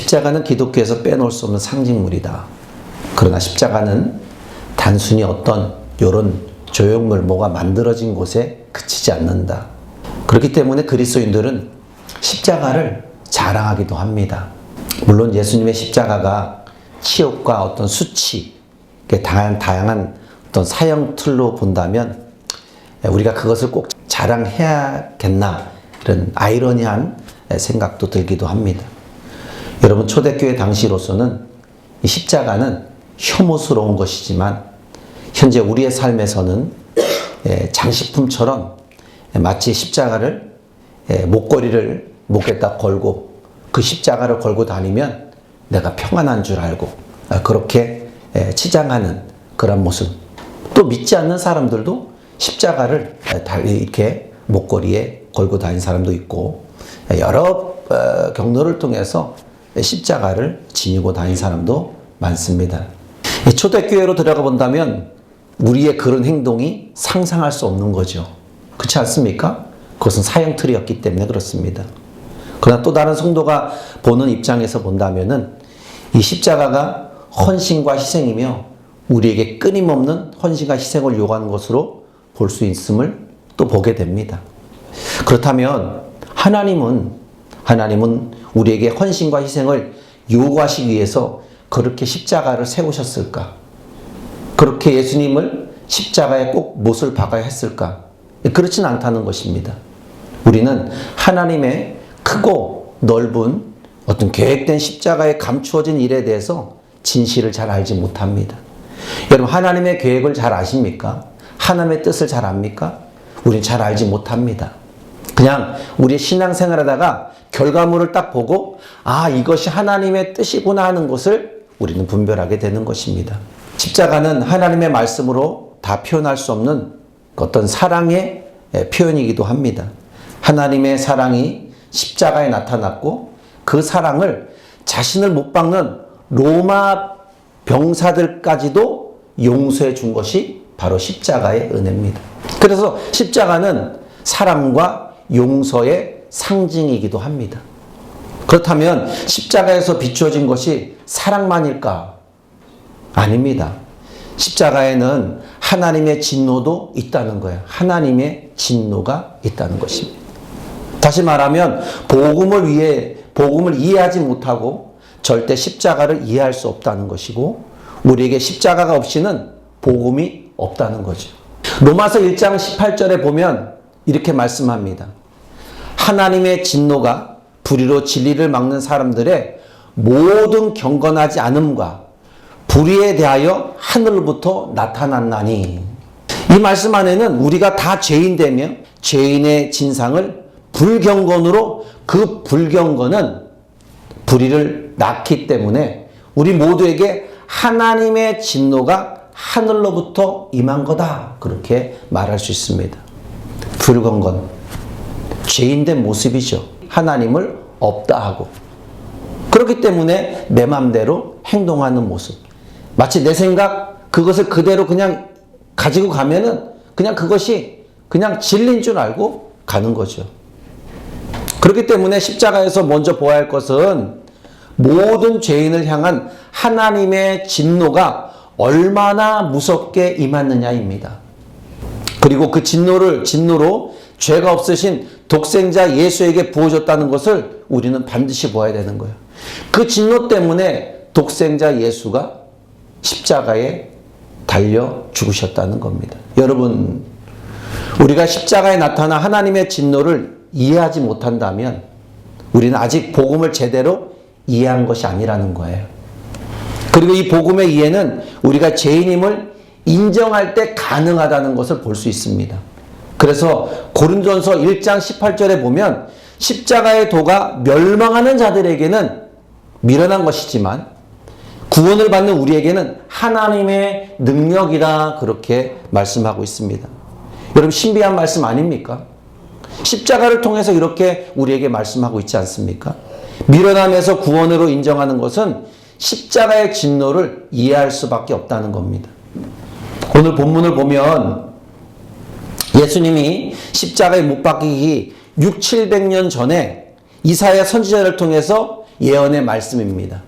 십자가는 기독교에서 빼놓을 수 없는 상징물이다. 그러나 십자가는 단순히 어떤 요런 조형물 뭐가 만들어진 곳에 그치지 않는다. 그렇기 때문에 그리스도인들은 십자가를 자랑하기도 합니다. 물론 예수님의 십자가가 치욕과 어떤 수치, 다양한 어떤 사형 틀로 본다면 우리가 그것을 꼭 자랑해야겠나 이런 아이러니한 생각도 들기도 합니다. 여러분, 초대교회 당시로서는 이 십자가는 혐오스러운 것이지만 현재 우리의 삶에서는 장식품처럼 마치 십자가를 목걸이를 목에다 걸고 그 십자가를 걸고 다니면 내가 평안한 줄 알고 그렇게 치장하는 그런 모습. 또 믿지 않는 사람들도 십자가를 이렇게 목걸이에 걸고 다니는 사람도 있고 여러 경로를 통해서 십자가를 지니고 다니는 사람도 많습니다. 초대교회로 들어가 본다면 우리의 그런 행동이 상상할 수 없는 거죠. 그렇지 않습니까? 그것은 사형틀이었기 때문에 그렇습니다. 그러나 또 다른 성도가 보는 입장에서 본다면은 이 십자가가 헌신과 희생이며 우리에게 끊임없는 헌신과 희생을 요구하는 것으로 볼 수 있음을 또 보게 됩니다. 그렇다면 하나님은 우리에게 헌신과 희생을 요구하시기 위해서 그렇게 십자가를 세우셨을까? 그렇게 예수님을 십자가에 꼭 못을 박아야 했을까? 그렇진 않다는 것입니다. 우리는 하나님의 크고 넓은 어떤 계획된 십자가에 감추어진 일에 대해서 진실을 잘 알지 못합니다. 여러분, 하나님의 계획을 잘 아십니까? 하나님의 뜻을 잘 압니까? 우린 잘 알지 못합니다. 그냥 우리의 신앙생활 하다가 결과물을 딱 보고 이것이 하나님의 뜻이구나 하는 것을 우리는 분별하게 되는 것입니다. 십자가는 하나님의 말씀으로 다 표현할 수 없는 어떤 사랑의 표현이기도 합니다. 하나님의 사랑이 십자가에 나타났고 그 사랑을 자신을 못 박는 로마 병사들까지도 용서해 준 것이 바로 십자가의 은혜입니다. 그래서 십자가는 사랑과 용서의 상징이기도 합니다. 그렇다면 십자가에서 비추어진 것이 사랑만일까? 아닙니다. 십자가에는 하나님의 진노도 있다는 거예요. 하나님의 진노가 있다는 것입니다. 다시 말하면 복음을 이해하지 못하고 절대 십자가를 이해할 수 없다는 것이고 우리에게 십자가가 없이는 복음이 없다는 거죠. 로마서 1장 18절에 보면 이렇게 말씀합니다. 하나님의 진노가 불의로 진리를 막는 사람들의 모든 경건하지 않음과 불의에 대하여 하늘로부터 나타났나니. 이 말씀 안에는 우리가 다 죄인되며 죄인의 진상을 불경건으로 그 불경건은 불의를 낳기 때문에 우리 모두에게 하나님의 진노가 하늘로부터 임한 거다. 그렇게 말할 수 있습니다. 불경건, 죄인된 모습이죠. 하나님을 없다 하고. 그렇기 때문에 내 맘대로 행동하는 모습. 마치 내 생각, 그것을 그대로 그냥 가지고 가면은 그냥 그것이 그냥 진리인 줄 알고 가는 거죠. 그렇기 때문에 십자가에서 먼저 보아야 할 것은 모든 죄인을 향한 하나님의 진노가 얼마나 무섭게 임했느냐입니다. 그리고 그 진노로 죄가 없으신 독생자 예수에게 부어졌다는 것을 우리는 반드시 보아야 되는 거예요. 그 진노 때문에 독생자 예수가 십자가에 달려 죽으셨다는 겁니다. 여러분, 우리가 십자가에 나타난 하나님의 진노를 이해하지 못한다면 우리는 아직 복음을 제대로 이해한 것이 아니라는 거예요. 그리고 이 복음의 이해는 우리가 죄인임을 인정할 때 가능하다는 것을 볼 수 있습니다. 그래서 고린도전서 1장 18절에 보면 십자가의 도가 멸망하는 자들에게는 미련한 것이지만 구원을 받는 우리에게는 하나님의 능력이다. 그렇게 말씀하고 있습니다. 여러분, 신비한 말씀 아닙니까? 십자가를 통해서 이렇게 우리에게 말씀하고 있지 않습니까? 미련함에서 구원으로 인정하는 것은 십자가의 진노를 이해할 수밖에 없다는 겁니다. 오늘 본문을 보면 예수님이 십자가에 못 박히기 600~700년 전에 이사야 선지자를 통해서 예언의 말씀입니다.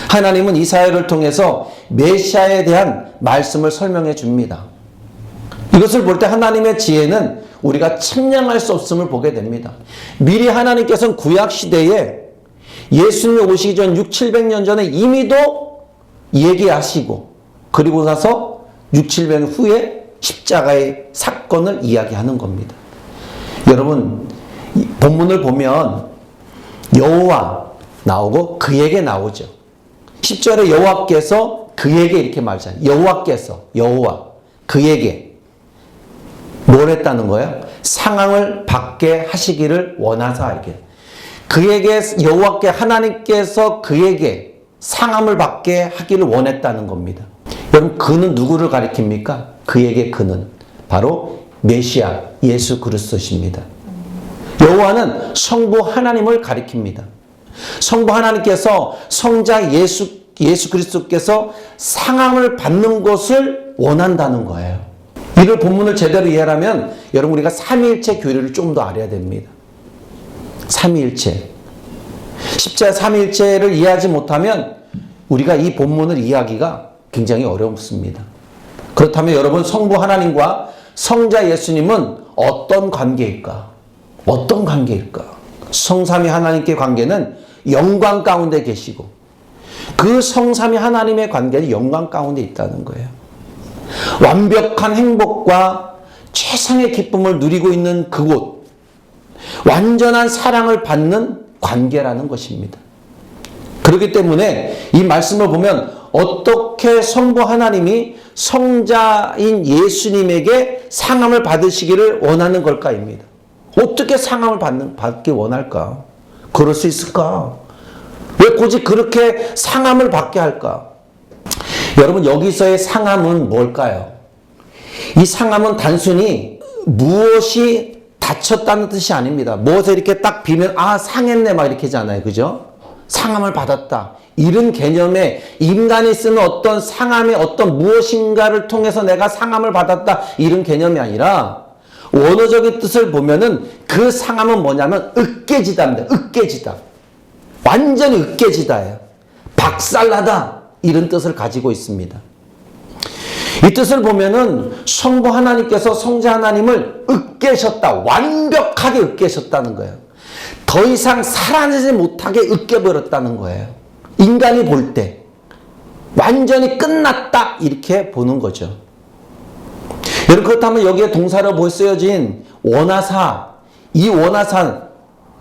하나님은 이사야를 통해서 메시아에 대한 말씀을 설명해 줍니다. 이것을 볼 때 하나님의 지혜는 우리가 측량할 수 없음을 보게 됩니다. 미리 하나님께서는 구약시대에 예수님이 오시기 전 600~700년 전에 이미도 얘기하시고, 그리고 나서 600~700년 후에 십자가의 사건을 이야기하는 겁니다. 여러분, 본문을 보면 여호와 나오고 그에게 나오죠. 10절에 여호와께서 그에게 이렇게 말하잖아요. 여호와께서, 여호와 그에게 뭘 했다는 거예요? 상함을 받게 하시기를 원하사, 이렇게. 그에게, 여호와께, 하나님께서 그에게 상함을 받게 하기를 원했다는 겁니다. 여러분, 그는 누구를 가리킵니까? 그에게 그는 바로 메시아 예수 그리스도십니다. 여호와는 성부 하나님을 가리킵니다. 성부 하나님께서 성자 예수 그리스도께서 상함을 받는 것을 원한다는 거예요. 이를 본문을 제대로 이해하려면 여러분, 우리가 삼위일체 교리를 좀 더 알아야 됩니다. 삼위일체. 십자가 삼위일체를 이해하지 못하면 우리가 이 본문을 이해하기가 굉장히 어렵습니다. 그렇다면 여러분, 성부 하나님과 성자 예수님은 어떤 관계일까? 어떤 관계일까? 성삼위 하나님께 관계는 영광 가운데 계시고, 그 성삼위 하나님의 관계는 영광 가운데 있다는 거예요. 완벽한 행복과 최상의 기쁨을 누리고 있는 그곳, 완전한 사랑을 받는 관계라는 것입니다. 그렇기 때문에 이 말씀을 보면 어떻게 성부 하나님이 성자인 예수님에게 상함을 받으시기를 원하는 걸까입니다. 어떻게 상함을 받기 원할까? 그럴 수 있을까? 왜 굳이 그렇게 상함을 받게 할까? 여러분, 여기서의 상함은 뭘까요? 이 상함은 단순히 무엇이 다쳤다는 뜻이 아닙니다. 무엇에 이렇게 딱 비면 상했네 막 이렇게 하잖아요. 그죠? 상함을 받았다. 이런 개념의 인간이 쓰는 어떤 상함의 어떤 무엇인가를 통해서 내가 상함을 받았다, 이런 개념이 아니라 원어적인 뜻을 보면은 그 상함은 뭐냐면 으깨지다입니다. 으깨지다. 완전히 으깨지다예요. 박살나다, 이런 뜻을 가지고 있습니다. 이 뜻을 보면은 성부 하나님께서 성자 하나님을 으깨셨다. 완벽하게 으깨셨다는 거예요. 더 이상 살아내지 못하게 으깨버렸다는 거예요. 인간이 볼 때 완전히 끝났다, 이렇게 보는 거죠. 여러분, 그렇다면 여기에 동사로 쓰여진 원하사, 이 원하사,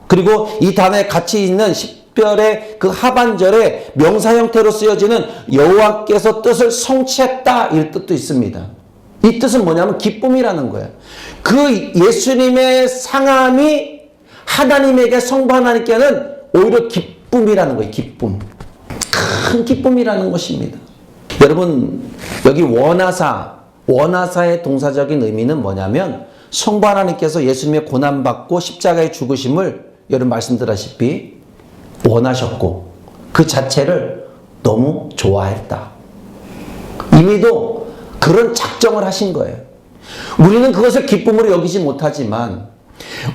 그리고 이 단어에 같이 있는 10절의 그 하반절에 명사 형태로 쓰여지는 여호와께서 뜻을 성취했다, 이 뜻도 있습니다. 이 뜻은 뭐냐면 기쁨이라는 거예요. 그 예수님의 상함이 하나님에게, 성부 하나님께는 오히려 기쁨이라는 거예요. 기쁨. 큰 기쁨이라는 것입니다. 여러분, 여기 원하사의 동사적인 의미는 뭐냐면 성부 하나님께서 예수님의 고난받고 십자가에 죽으심을 여러분 말씀드렸다시피 원하셨고 그 자체를 너무 좋아했다. 이미도 그런 작정을 하신 거예요. 우리는 그것을 기쁨으로 여기지 못하지만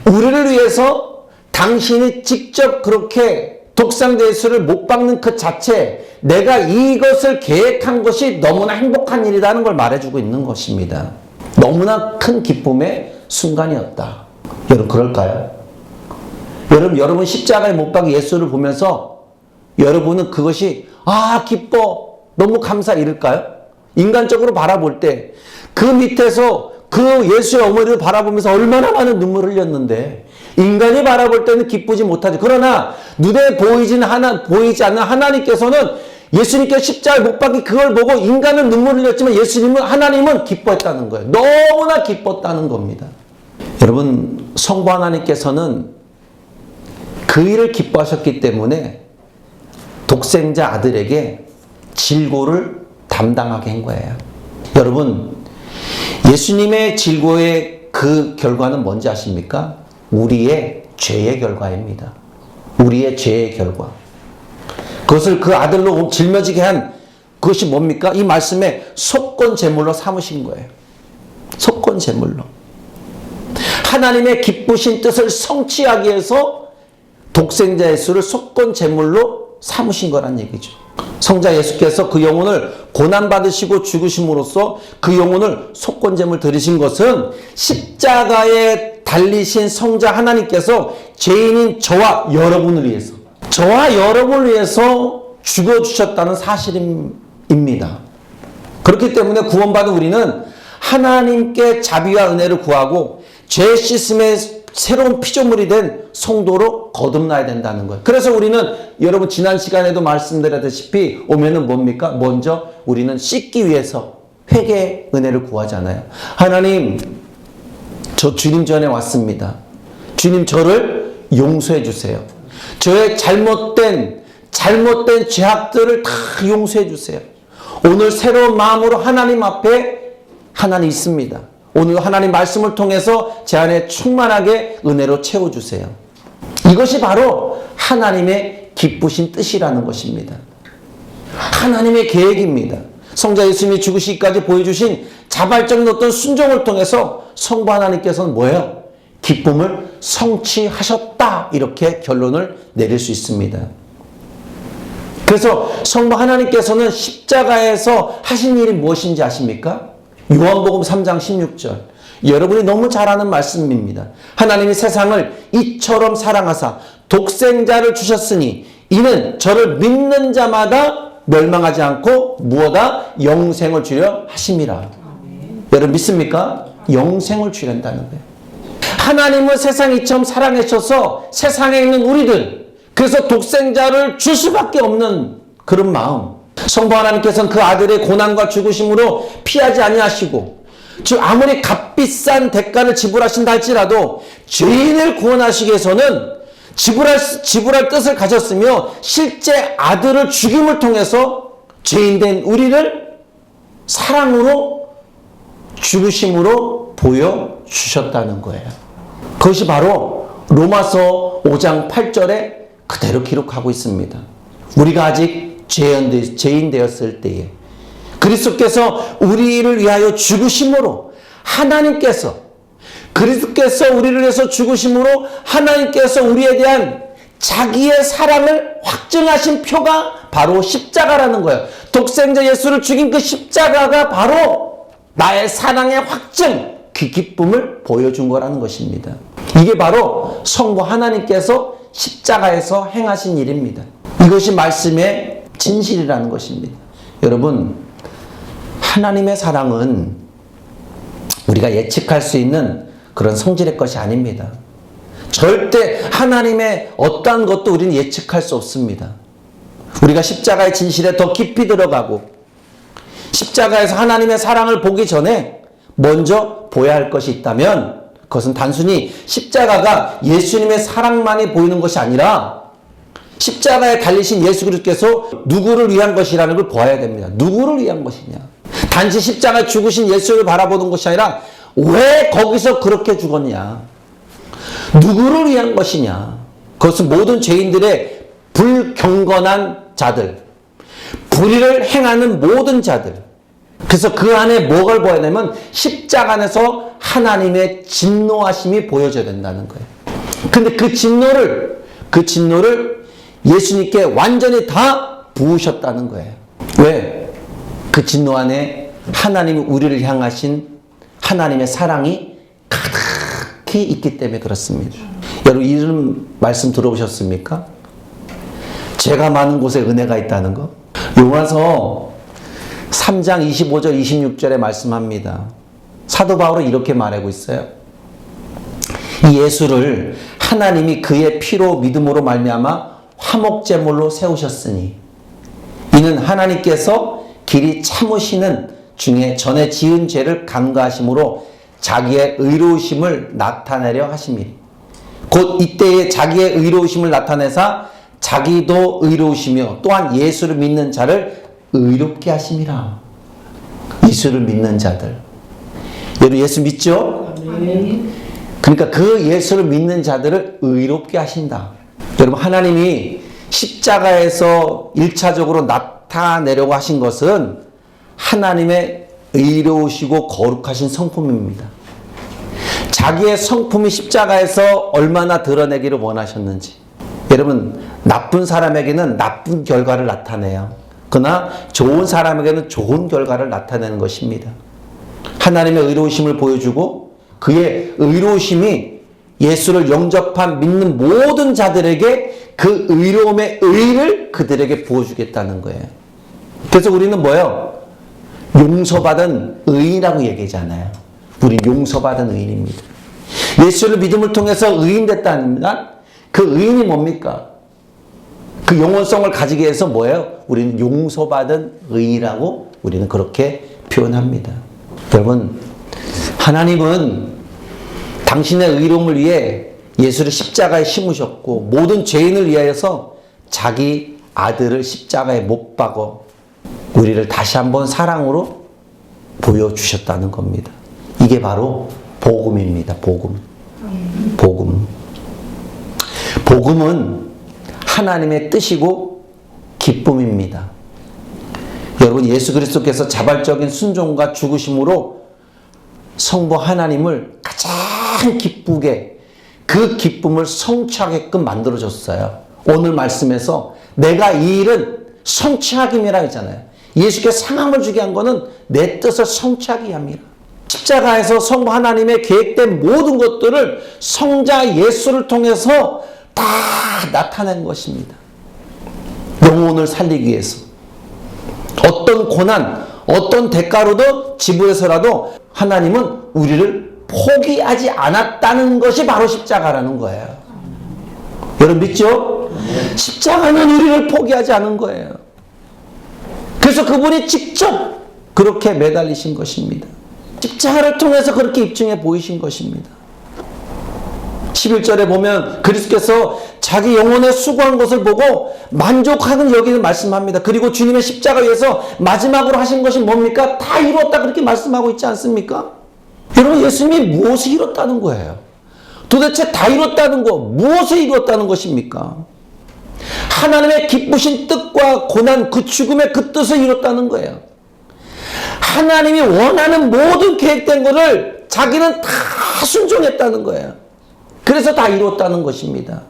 우리를 위해서 당신이 직접 그렇게 독생자 예수를 못 박는 그 자체, 내가 이것을 계획한 것이 너무나 행복한 일이라는 걸 말해주고 있는 것입니다. 너무나 큰 기쁨의 순간이었다. 여러분, 그럴까요? 여러분 십자가에 못 박은 예수를 보면서 여러분은 그것이 기뻐, 너무 감사, 이럴까요? 인간적으로 바라볼 때 그 밑에서 그 예수의 어머니를 바라보면서 얼마나 많은 눈물을 흘렸는데 인간이 바라볼 때는 기쁘지 못하죠. 그러나 눈에 보이지 않는 하나님께서는 예수님께 십자가에 못 박힌 그걸 보고 인간은 눈물을 흘렸지만 하나님은 기뻐했다는 거예요. 너무나 기뻤다는 겁니다. 여러분, 성부 하나님께서는 그 일을 기뻐하셨기 때문에 독생자 아들에게 질고를 담당하게 한 거예요. 여러분, 예수님의 질고의 그 결과는 뭔지 아십니까? 우리의 죄의 결과입니다. 우리의 죄의 결과. 그것을 그 아들로 짊어지게 한 그것이 뭡니까? 이 말씀에 속건 제물로 삼으신 거예요. 속건 제물로. 하나님의 기쁘신 뜻을 성취하기 위해서 독생자 예수를 속건 제물로 삼으신 거란 얘기죠. 성자 예수께서 그 영혼을 고난받으시고 죽으심으로써 그 영혼을 속건제물 드리신 것은 십자가에 달리신 성자 하나님께서 죄인인 저와 여러분을 위해서 죽어주셨다는 사실입니다. 그렇기 때문에 구원받은 우리는 하나님께 자비와 은혜를 구하고 죄 씻음의 새로운 피조물이 된 성도로 거듭나야 된다는 거예요. 그래서 우리는 여러분 지난 시간에도 말씀드렸다시피 오면은 뭡니까? 먼저 우리는 씻기 위해서 회개의 은혜를 구하잖아요. 하나님, 저 주님 전에 왔습니다. 주님 저를 용서해 주세요. 저의 잘못된 죄악들을 다 용서해 주세요. 오늘 새로운 마음으로 하나님 앞에 하나님 있습니다. 오늘 하나님 말씀을 통해서 제 안에 충만하게 은혜로 채워주세요. 이것이 바로 하나님의 기쁘신 뜻이라는 것입니다. 하나님의 계획입니다. 성자 예수님이 죽으시기까지 보여주신 자발적인 어떤 순종을 통해서 성부 하나님께서는 뭐예요? 기쁨을 성취하셨다, 이렇게 결론을 내릴 수 있습니다. 그래서 성부 하나님께서는 십자가에서 하신 일이 무엇인지 아십니까? 요한복음 3장 16절. 여러분이 너무 잘 아는 말씀입니다. 하나님이 세상을 이처럼 사랑하사 독생자를 주셨으니 이는 저를 믿는 자마다 멸망하지 않고 무엇다? 영생을 주려 하심이라. 여러분 믿습니까? 영생을 주련다는 거예요. 하나님은 세상 이처럼 사랑하셔서 세상에 있는 우리들, 그래서 독생자를 줄 수밖에 없는 그런 마음. 성부 하나님께서는 그 아들의 고난과 죽으심으로 피하지 아니하시고 아무리 값비싼 대가를 지불하신다 할지라도 죄인을 구원하시기 위해서는 지불할 뜻을 가졌으며 실제 아들을 죽임을 통해서 죄인된 우리를 사랑으로 죽으심으로 보여주셨다는 거예요. 그것이 바로 로마서 5장 8절에 그대로 기록하고 있습니다. 우리가 아직 죄인 되었을 때에 그리스도께서 우리를 위하여 죽으심으로 그리스도께서 우리를 위해서 죽으심으로 하나님께서 우리에 대한 자기의 사랑을 확증하신 표가 바로 십자가라는 거예요. 독생자 예수를 죽인 그 십자가가 바로 나의 사랑의 확증, 그 기쁨을 보여준 거라는 것입니다. 이게 바로 성부 하나님께서 십자가에서 행하신 일입니다. 이것이 말씀의 진실이라는 것입니다. 여러분, 하나님의 사랑은 우리가 예측할 수 있는 그런 성질의 것이 아닙니다. 절대 하나님의 어떠한 것도 우리는 예측할 수 없습니다. 우리가 십자가의 진실에 더 깊이 들어가고 십자가에서 하나님의 사랑을 보기 전에 먼저 보여야 할 것이 있다면 그것은 단순히 십자가가 예수님의 사랑만이 보이는 것이 아니라 십자가에 달리신 예수 그리스도께서 누구를 위한 것이라는 걸 보아야 됩니다. 누구를 위한 것이냐. 단지 십자가에 죽으신 예수를 바라보는 것이 아니라 왜 거기서 그렇게 죽었냐. 누구를 위한 것이냐. 그것은 모든 죄인들의 불경건한 자들, 불의를 행하는 모든 자들. 그래서 그 안에 뭐를 보아야 되냐면 십자가 안에서 하나님의 진노하심이 보여져야 된다는 거예요. 근데 그 진노를 예수님께 완전히 다 부으셨다는 거예요. 왜? 그 진노 안에 하나님이 우리를 향하신 하나님의 사랑이 가득히 있기 때문에 그렇습니다. 여러분 이런 말씀 들어보셨습니까? 죄가 많은 곳에 은혜가 있다는 거. 요나서 3장 25절 26절에 말씀합니다. 사도 바울은 이렇게 말하고 있어요. 이 예수를 하나님이 그의 피로 믿음으로 말미암아 화목제물로 세우셨으니 이는 하나님께서 길이 참으시는 중에 전에 지은 죄를 간과하심으로 자기의 의로우심을 나타내려 하심이니 곧 이때에 자기의 의로우심을 나타내사 자기도 의로우시며 또한 예수를 믿는 자를 의롭게 하심이라. 예수를 믿는 자들. 여러분 예수 믿죠? 그러니까 그 예수를 믿는 자들을 의롭게 하신다. 여러분 하나님이 십자가에서 1차적으로 나타내려고 하신 것은 하나님의 의로우시고 거룩하신 성품입니다. 자기의 성품이 십자가에서 얼마나 드러내기를 원하셨는지. 여러분, 나쁜 사람에게는 나쁜 결과를 나타내요. 그러나 좋은 사람에게는 좋은 결과를 나타내는 것입니다. 하나님의 의로우심을 보여주고 그의 의로우심이 예수를 영접한 믿는 모든 자들에게 그 의로움의 의를 그들에게 부어주겠다는 거예요. 그래서 우리는 뭐예요? 용서받은 의인이라고 얘기하잖아요. 우린 용서받은 의인입니다. 예수를 믿음을 통해서 의인 됐다는 그 의인이 뭡니까? 그 영원성을 가지기 위해서 뭐예요? 우리는 용서받은 의인이라고 우리는 그렇게 표현합니다. 여러분, 하나님은 당신의 의로움을 위해 예수를 십자가에 심으셨고 모든 죄인을 위하여서 자기 아들을 십자가에 못 박어 우리를 다시 한번 사랑으로 보여주셨다는 겁니다. 이게 바로 복음입니다. 복음. 복음은 하나님의 뜻이고 기쁨입니다. 여러분, 예수 그리스도께서 자발적인 순종과 죽으심으로 성부 하나님을 가장 기쁘게 그 기쁨을 성취하게끔 만들어줬어요. 오늘 말씀에서 내가 이 일은 성취하기 위함이라 했잖아요. 예수께서 상함을 주게 한 거는 내 뜻을 성취하기 위함이라. 십자가에서 성부 하나님의 계획된 모든 것들을 성자 예수를 통해서 다 나타낸 것입니다. 영혼을 살리기 위해서 어떤 고난, 어떤 대가로도 지불해서라도 하나님은 우리를 포기하지 않았다는 것이 바로 십자가라는 거예요. 여러분 믿죠? 십자가는 우리를 포기하지 않은 거예요. 그래서 그분이 직접 그렇게 매달리신 것입니다. 십자가를 통해서 그렇게 입증해 보이신 것입니다. 11절에 보면 그리스도께서 자기 영혼에 수고한 것을 보고 만족하는 여기는 말씀합니다. 그리고 주님의 십자가 위에서 마지막으로 하신 것이 뭡니까? 다 이루었다 그렇게 말씀하고 있지 않습니까? 여러분, 예수님이 무엇을 이뤘다는 거예요? 도대체 다 이뤘다는 거, 무엇을 이뤘다는 것입니까? 하나님의 기쁘신 뜻과 고난, 그 죽음의 그 뜻을 이뤘다는 거예요. 하나님이 원하는 모든 계획된 것을 자기는 다 순종했다는 거예요. 그래서 다 이뤘다는 것입니다.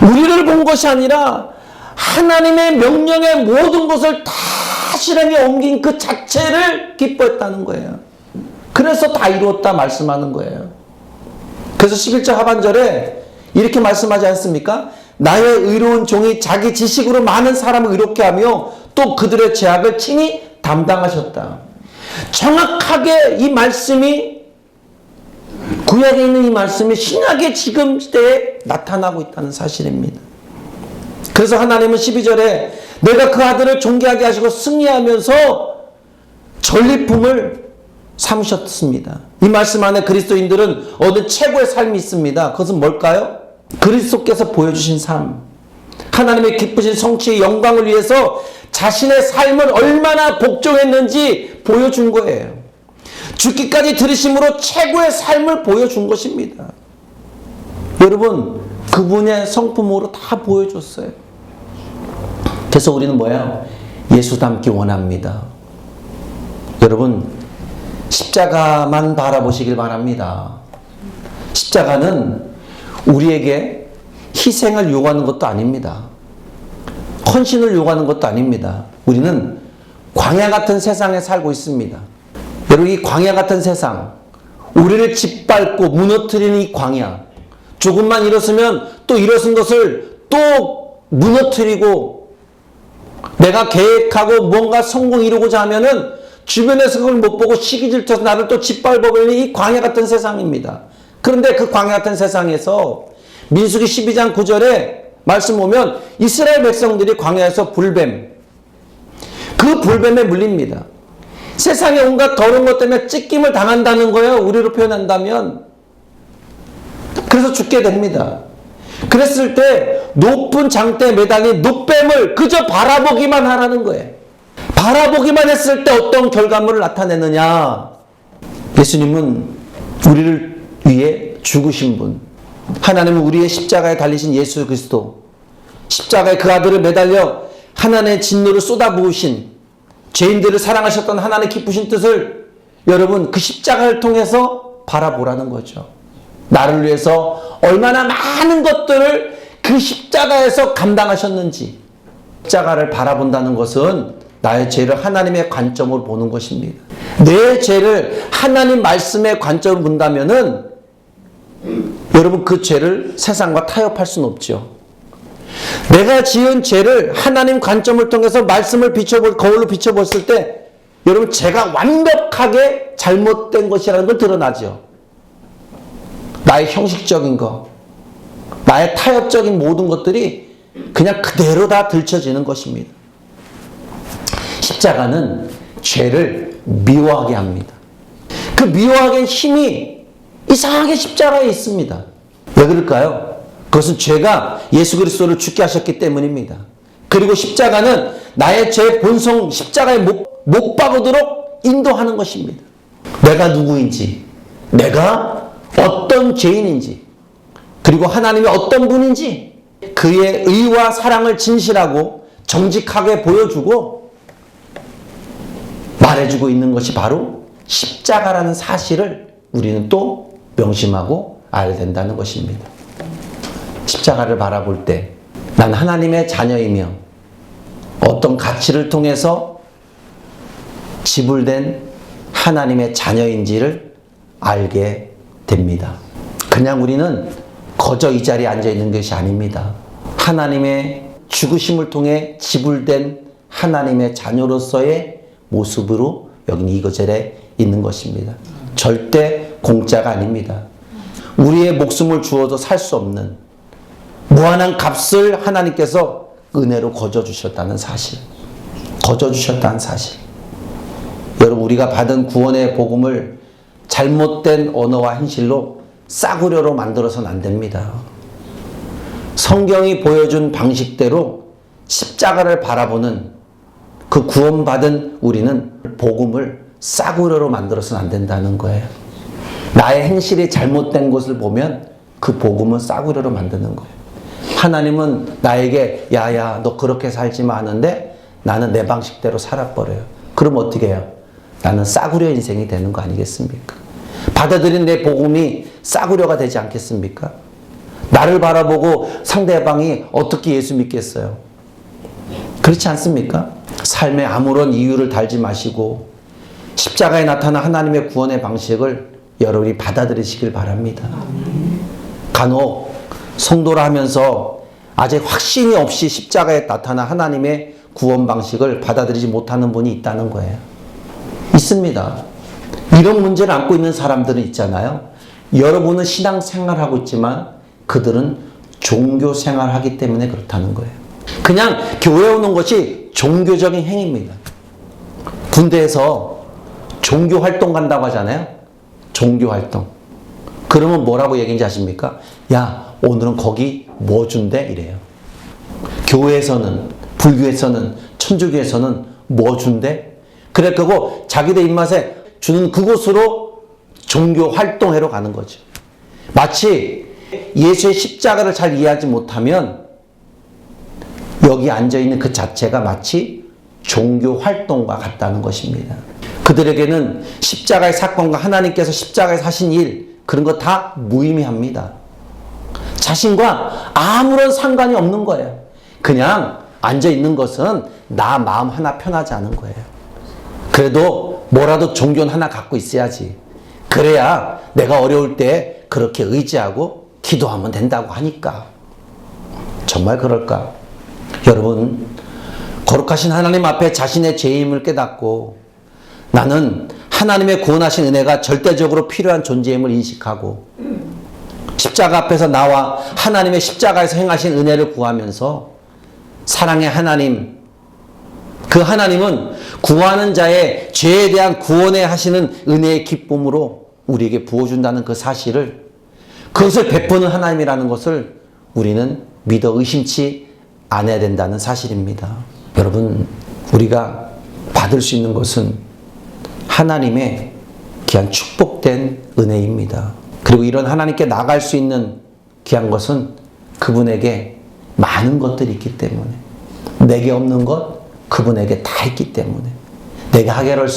우리를 본 것이 아니라 하나님의 명령의 모든 것을 다 실행에 옮긴 그 자체를 기뻐했다는 거예요. 그래서 다 이루었다 말씀하는 거예요. 그래서 11절 하반절에 이렇게 말씀하지 않습니까? 나의 의로운 종이 자기 지식으로 많은 사람을 의롭게 하며 또 그들의 죄악을 친히 담당하셨다. 정확하게 이 말씀이 구약에 있는 이 말씀이 신약의 지금 시대에 나타나고 있다는 사실입니다. 그래서 하나님은 12절에 내가 그 아들을 존귀하게 하시고 승리하면서 전리품을 삼으셨습니다. 이 말씀 안에 그리스도인들은 얻은 최고의 삶이 있습니다. 그것은 뭘까요? 그리스도께서 보여주신 삶, 하나님의 기쁘신 성취의 영광을 위해서 자신의 삶을 얼마나 복종했는지 보여준 거예요. 죽기까지 들으심으로 최고의 삶을 보여준 것입니다. 여러분, 그분의 성품으로 다 보여줬어요. 그래서 우리는 뭐예요? 예수 닮기 원합니다. 여러분, 십자가만 바라보시길 바랍니다. 십자가는 우리에게 희생을 요구하는 것도 아닙니다. 헌신을 요구하는 것도 아닙니다. 우리는 광야 같은 세상에 살고 있습니다. 여러분, 이 광야 같은 세상, 우리를 짓밟고 무너뜨리는 이 광야, 조금만 일었으면 또 일어선 것을 또 무너뜨리고 내가 계획하고 뭔가 성공 이루고자 하면은 주변에서 그걸 못 보고 시기 질투해서 나를 또 짓밟아버리는 이 광야 같은 세상입니다. 그런데 그 광야 같은 세상에서 민수기 12장 9절에 말씀 보면 이스라엘 백성들이 광야에서 불뱀, 그 불뱀에 물립니다. 세상에 온갖 더러운 것 때문에 찢김을 당한다는 거예요. 우리로 표현한다면. 그래서 죽게 됩니다. 그랬을 때 높은 장대에 매달린 놋뱀을 그저 바라보기만 하라는 거예요. 바라보기만 했을 때 어떤 결과물을 나타내느냐. 예수님은 우리를 위해 죽으신 분, 하나님은 우리의 십자가에 달리신 예수 그리스도, 십자가에 그 아들을 매달려 하나님의 진노를 쏟아부으신, 죄인들을 사랑하셨던 하나님의 기쁘신 뜻을 여러분 그 십자가를 통해서 바라보라는 거죠. 나를 위해서 얼마나 많은 것들을 그 십자가에서 감당하셨는지. 십자가를 바라본다는 것은 나의 죄를 하나님의 관점으로 보는 것입니다. 내 죄를 하나님 말씀의 관점으로 본다면은 여러분 그 죄를 세상과 타협할 수는 없죠. 내가 지은 죄를 하나님 관점을 통해서 말씀을 거울로 비춰봤을 때 여러분 죄가 완벽하게 잘못된 것이라는 걸 드러나죠. 나의 형식적인 것, 나의 타협적인 모든 것들이 그냥 그대로 다 들춰지는 것입니다. 십자가는 죄를 미워하게 합니다. 그 미워하게 하는 힘이 이상하게 십자가에 있습니다. 왜 그럴까요? 그것은 죄가 예수 그리스도를 죽게 하셨기 때문입니다. 그리고 십자가는 나의 죄 본성 십자가에 못 박으도록 인도하는 것입니다. 내가 누구인지, 내가 어떤 죄인인지, 그리고 하나님이 어떤 분인지 그의 의와 사랑을 진실하고 정직하게 보여주고 말해주고 있는 것이 바로 십자가라는 사실을 우리는 또 명심하고 알아야 된다는 것입니다. 십자가를 바라볼 때 난 하나님의 자녀이며 어떤 가치를 통해서 지불된 하나님의 자녀인지를 알게 됩니다. 그냥 우리는 거저 이 자리에 앉아 있는 것이 아닙니다. 하나님의 죽으심을 통해 지불된 하나님의 자녀로서의 모습으로 여기 이 구절에 있는 것입니다. 절대 공짜가 아닙니다. 우리의 목숨을 주어도 살 수 없는 무한한 값을 하나님께서 은혜로 거저주셨다는 사실. 거저주셨다는 사실. 여러분 우리가 받은 구원의 복음을 잘못된 언어와 행실로 싸구려로 만들어서는 안 됩니다. 성경이 보여준 방식대로 십자가를 바라보는 그 구원받은 우리는 복음을 싸구려로 만들어서는 안 된다는 거예요. 나의 행실이 잘못된 것을 보면 그 복음은 싸구려로 만드는 거예요. 하나님은 나에게 야야 너 그렇게 살지 마 하는데 나는 내 방식대로 살아버려요. 그럼 어떻게 해요? 나는 싸구려 인생이 되는 거 아니겠습니까? 받아들인 내 복음이 싸구려가 되지 않겠습니까? 나를 바라보고 상대방이 어떻게 예수 믿겠어요? 그렇지 않습니까? 삶에 아무런 이유를 달지 마시고 십자가에 나타난 하나님의 구원의 방식을 여러분이 받아들이시길 바랍니다. 간혹 성도라 하면서 아직 확신이 없이 십자가에 나타난 하나님의 구원 방식을 받아들이지 못하는 분이 있다는 거예요. 있습니다. 이런 문제를 안고 있는 사람들은 있잖아요. 여러분은 신앙생활하고 있지만 그들은 종교생활하기 때문에 그렇다는 거예요. 그냥 교회 오는 것이 종교적인 행위입니다. 군대에서 종교활동 간다고 하잖아요. 종교활동. 그러면 뭐라고 얘기인지 아십니까? 야, 오늘은 거기 뭐 준대? 이래요. 교회에서는, 불교에서는, 천주교에서는 뭐 준대? 그래, 그거 자기들 입맛에 주는 그곳으로 종교활동하러 가는 거죠. 마치 예수의 십자가를 잘 이해하지 못하면 여기 앉아있는 그 자체가 마치 종교활동과 같다는 것입니다. 그들에게는 십자가의 사건과 하나님께서 십자가에서 하신 일, 그런 거 다 무의미합니다. 자신과 아무런 상관이 없는 거예요. 그냥 앉아있는 것은 나 마음 하나 편하지 않은 거예요. 그래도 뭐라도 종교는 하나 갖고 있어야지. 그래야 내가 어려울 때 그렇게 의지하고 기도하면 된다고 하니까. 정말 그럴까? 여러분, 거룩하신 하나님 앞에 자신의 죄임을 깨닫고 나는 하나님의 구원하신 은혜가 절대적으로 필요한 존재임을 인식하고 십자가 앞에서 나와 하나님의 십자가에서 행하신 은혜를 구하면서 사랑의 하나님, 그 하나님은 구하는 자의 죄에 대한 구원에 하시는 은혜의 기쁨으로 우리에게 부어준다는 그 사실을, 그것을 베푸는 하나님이라는 것을 우리는 믿어 의심치 않아야 된다는 사실입니다. 여러분, 우리가 받을 수 있는 것은 하나님의 귀한 축복된 은혜입니다. 그리고 이런 하나님께 나갈 수 있는 귀한 것은 그분에게 많은 것들이 있기 때문에, 내게 없는 것 그분에게 다 있기 때문에, 내가 해결할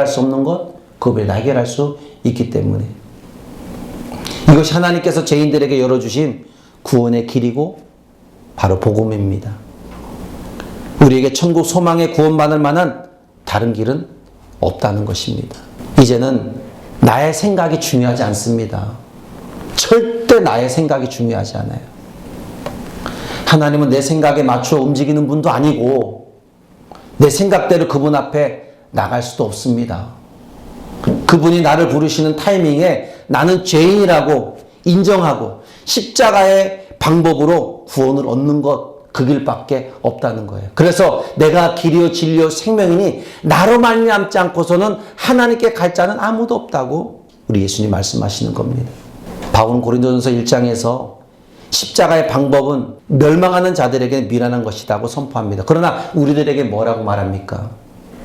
수 없는 것 그분이 해결할 수 있기 때문에, 이것이 하나님께서 죄인들에게 열어주신 구원의 길이고 바로 복음입니다. 우리에게 천국 소망에 구원받을 만한 다른 길은 없다는 것입니다. 이제는 나의 생각이 중요하지 않습니다. 절대 나의 생각이 중요하지 않아요. 하나님은 내 생각에 맞춰 움직이는 분도 아니고 내 생각대로 그분 앞에 나갈 수도 없습니다. 그분이 나를 부르시는 타이밍에 나는 죄인이라고 인정하고 십자가의 방법으로 구원을 얻는 것, 그 길밖에 없다는 거예요. 그래서 내가 길이요 진리요 생명이니 나로 말미암지 않고서는 하나님께 갈 자는 아무도 없다고 우리 예수님 말씀하시는 겁니다. 바울은 고린도전서 1장에서 십자가의 방법은 멸망하는 자들에게 미련한 것이라고 선포합니다. 그러나 우리들에게 뭐라고 말합니까?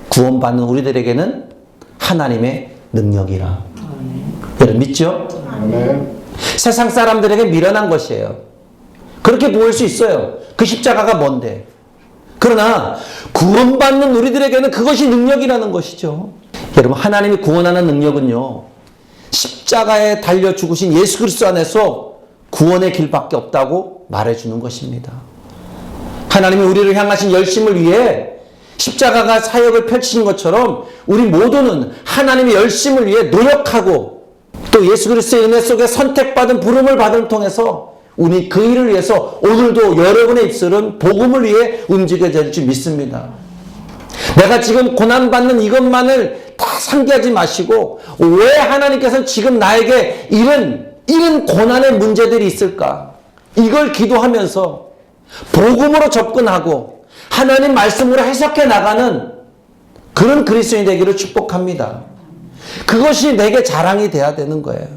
구원받는 우리들에게는 하나님의 능력이라. 여러분 믿죠? 세상 사람들에게 미련한 것이에요. 그렇게 보일 수 있어요. 그 십자가가 뭔데? 그러나 구원받는 우리들에게는 그것이 능력이라는 것이죠. 여러분 하나님이 구원하는 능력은요, 십자가에 달려 죽으신 예수 그리스도 안에서 구원의 길밖에 없다고 말해주는 것입니다. 하나님이 우리를 향하신 열심을 위해 십자가가 사역을 펼치신 것처럼 우리 모두는 하나님의 열심을 위해 노력하고 또 예수 그리스도의 은혜 속에 선택받은 부름을 받음을 통해서 우리 그 일을 위해서 오늘도 여러분의 입술은 복음을 위해 움직여야 될 줄 믿습니다. 내가 지금 고난받는 이것만을 다 상기하지 마시고 왜 하나님께서는 지금 나에게 이런 고난의 문제들이 있을까? 이걸 기도하면서 복음으로 접근하고 하나님 말씀으로 해석해 나가는 그런 그리스도인이 되기를 축복합니다. 그것이 내게 자랑이 돼야 되는 거예요.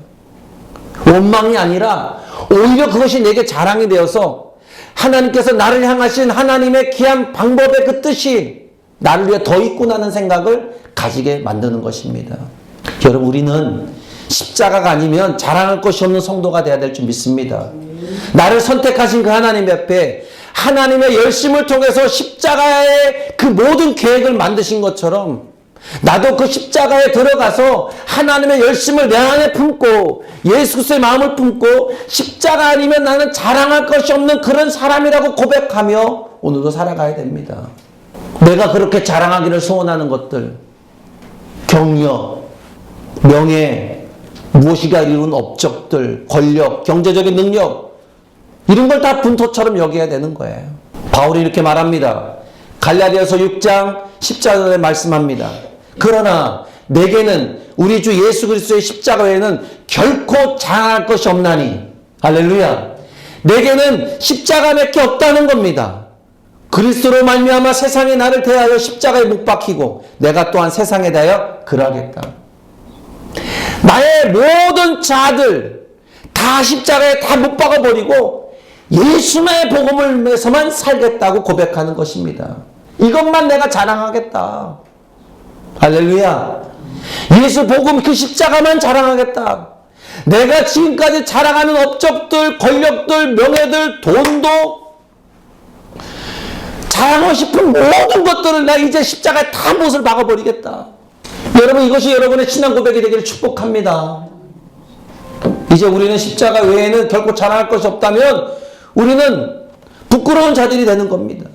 원망이 아니라 오히려 그것이 내게 자랑이 되어서 하나님께서 나를 향하신 하나님의 귀한 방법의 그 뜻이 나를 위해 더 있구나는 생각을 가지게 만드는 것입니다. 여러분 우리는 십자가가 아니면 자랑할 것이 없는 성도가 되어야 될 줄 믿습니다. 나를 선택하신 그 하나님 앞에 하나님의 열심을 통해서 십자가의 그 모든 계획을 만드신 것처럼 나도 그 십자가에 들어가서 하나님의 열심을 내 안에 품고 예수 그리스도의 마음을 품고 십자가 아니면 나는 자랑할 것이 없는 그런 사람이라고 고백하며 오늘도 살아가야 됩니다. 내가 그렇게 자랑하기를 소원하는 것들, 경력, 명예, 무엇이가 이룬 업적들, 권력, 경제적인 능력, 이런 걸 다 분토처럼 여겨야 되는 거예요. 바울이 이렇게 말합니다. 갈라디아서 6장 14절에 말씀합니다. 그러나 내게는 우리 주 예수 그리스도의 십자가 외에는 결코 자랑할 것이 없나니. 할렐루야. 내게는 십자가 밖에 없다는 겁니다. 그리스도로 말미암아 세상에 나를 대하여 십자가에 못 박히고 내가 또한 세상에 대하여 그러하겠다. 나의 모든 자들 다 십자가에 다 못 박아버리고 예수의 복음을 위해서만 살겠다고 고백하는 것입니다. 이것만 내가 자랑하겠다. 할렐루야. 예수 복음 그 십자가만 자랑하겠다. 내가 지금까지 자랑하는 업적들, 권력들, 명예들, 돈도 자랑하고 싶은 모든 것들을 나 이제 십자가에 다 못을 박아버리겠다. 여러분 이것이 여러분의 신앙 고백이 되기를 축복합니다. 이제 우리는 십자가 외에는 결코 자랑할 것이 없다면 우리는 부끄러운 자들이 되는 겁니다.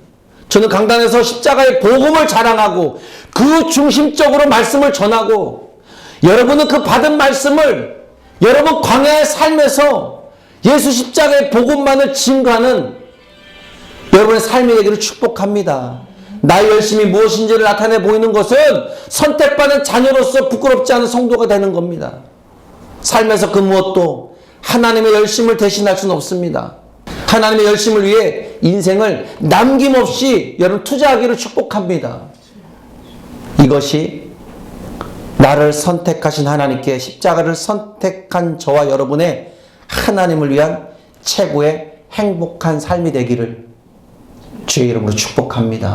저는 강단에서 십자가의 복음을 자랑하고 그 중심적으로 말씀을 전하고 여러분은 그 받은 말씀을 여러분 광야의 삶에서 예수 십자가의 복음만을 증거하는 여러분의 삶이 되기를 축복합니다. 나의 열심이 무엇인지를 나타내 보이는 것은 선택받은 자녀로서 부끄럽지 않은 성도가 되는 겁니다. 삶에서 그 무엇도 하나님의 열심을 대신할 수는 없습니다. 하나님의 열심을 위해 인생을 남김없이 여러분 투자하기를 축복합니다. 이것이 나를 선택하신 하나님께 십자가를 선택한 저와 여러분의 하나님을 위한 최고의 행복한 삶이 되기를 주의 이름으로 축복합니다.